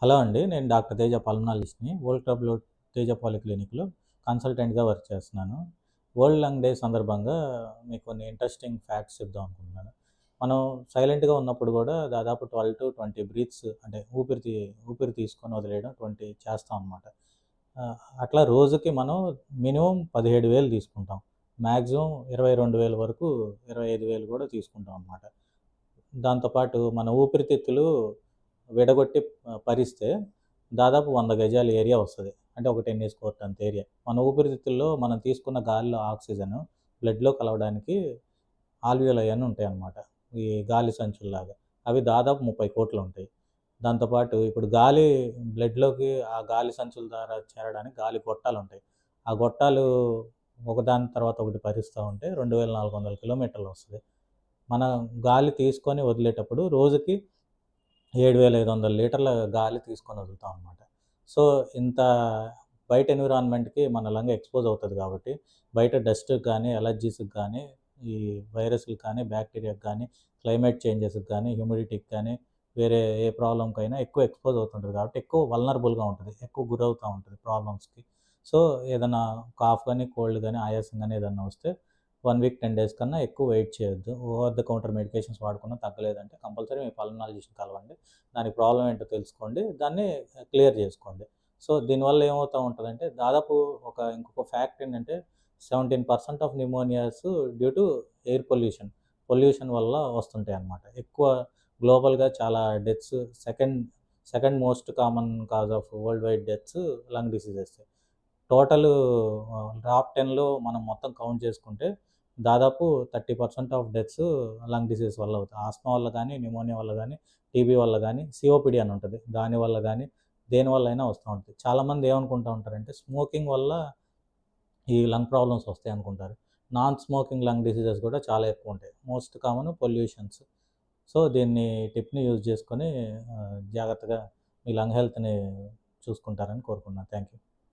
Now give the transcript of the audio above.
Hello అండి. నేను doctor Teja పల్మనాలజిస్ట్‌ని. World క్లబ్‌లో తేజ పాలిక్లినిక్‌లో కన్సల్టెంట్‌గా వర్క్ చేస్తున్నాను. వరల్డ్ లంగ్ డే సందర్భంగా మీకు కొన్ని ఇంట్రెస్టింగ్ ఫ్యాక్ట్స్ చెప్దాం అనుకుంటున్నాను. మనం సైలెంట్‌గా ఉన్నప్పుడు గూడా దాదాపు 12-20 బ్రీత్స్ అంటే ఊపిరి తీసుకొని వదిలేయడం 20 చేస్తాం అనమాట. అట్లా రోజుకి మనం మినిమమ్ 17,000 తీసుకుంటాం. మాక్సిమం 22,000 వరకు 25,000 కూడా తీసుకుంటాం అనమాట. దాంతో పాటు మన ఊపిరితిత్తులు విడగొట్టి పరిస్తే దాదాపు 100 గజాల ఏరియా వస్తది. అంటే ఒక టెన్నిస్ కోర్ట్ అంత ఏరియా. మన ఊపిరితిత్తుల్లో మనం తీసుకున్న గాలిలో ఆక్సిజన్ బ్లడ్‌లో కలవడానికి ఆల్వియోలై అని ఉంటాయన్నమాట. ఈ గాలి సంచుల్లాగా. అవి దాదాపు 30,00,00,000 ఉంటాయి. దాంతో పాటు ఇప్పుడు గాలి బ్లడ్‌లోకి ఆ గాలి సంచుల ద్వారా చేరడానికి గాలి గొట్టాలుంటాయి. ఆ గొట్టాలు ఒకదాని తర్వాత ఒకటి భరిస్తా ఉంటే 2,400 కిలోమీటర్లు వస్తది. మనం గాలి తీసుకొని వదిలేటప్పుడు రోజుకి 7,500 లీటర్ల గాలి తీసుకొని వదులుతాం అనమాట. సో, ఇంత బయట ఎన్విరాన్మెంట్‌కి మన లంగ్ ఎక్స్‌పోజ్ అవుతది కాబట్టి, బయట డస్ట్‌కి గానీ, అలర్జీస్‌కి గానీ, ఈ వైరస్‌లకి కానీ, బ్యాక్టీరియాకి గానీ, క్లైమేట్ చేంజెస్‌కి గానీ, హ్యూమిడిటీకి కానీ, వేరే ఏ ప్రాబ్లమ్‌కైనా ఎక్కువ ఎక్స్‌పోజ్ అవుతుంటది కాబట్టి, ఎక్కువ వల్నరబుల్‌గా ఉంటది. ఎక్కువ గురవుతా ఉంటది ప్రాబ్లమ్స్‌కి. సో, ఏదన్నా కాఫ్ గానీ, కోల్డ్ గానీ, ఆయాసం గానీ ఏదన్నా వస్తే 1 వీక్, 10 డేస్ కన్నా ఎక్కువ వెయిట్ చేయొద్దు. ఓవర్ ద కౌంటర్ మెడికేషన్స్ వాడుకున్నా తగ్గలేదంటే కంపల్సరీ మీ పల్మనాలజిస్ట్‌ని కలవండి. దానికి ప్రాబ్లమ్ ఏంటో తెలుసుకోండి. దాన్ని క్లియర్ చేసుకోండి. సో, దీనివల్ల ఏమవుతా ఉంటదంటే దాదాపు ఇంకొక ఫ్యాక్ట్ ఏంటంటే 17% of pneumonias due to air pollution. Pollution వల్ల వస్తుంటాయన్నమాట. ఎక్కువ గ్లోబల్‌గా చాలా deaths second second most common cause of world wide deaths lung డిసీజెసే. టోటలు టాప్ 10లో మనం మొత్తం కౌంట్ చేసుకుంటే దాదాపు 30% ఆఫ్ డెత్స్ లంగ్ డిసీజ్ వల్ల అవుతాయి. ఆస్మా వల్ల గానీ, న్యూమోనియా వల్ల గానీ, టీబీ వల్ల గానీ, సీఓపీడీ అని ఉంటది. దానివల్ల గానీ, దేనివల్లైనా వస్తా ఉంటాయి. చాలామంది ఏమనుకుంటా ఉంటారంటే స్మోకింగ్ వల్ల ఈ లంగ్ ప్రాబ్లమ్స్ వస్తాయనుకుంటారు. నాన్ స్మోకింగ్ లంగ్ డిసీజెస్ కూడా చాలా ఎక్కువుంటాయి. Most common pollutions. సో, టిప్‌ని యూజ్ చేసుకొని జాగ్రత్తగా మీ లంగ్ హెల్త్‌ని చూసుకుంటారని కోరుకుంటున్నాను. Thank you.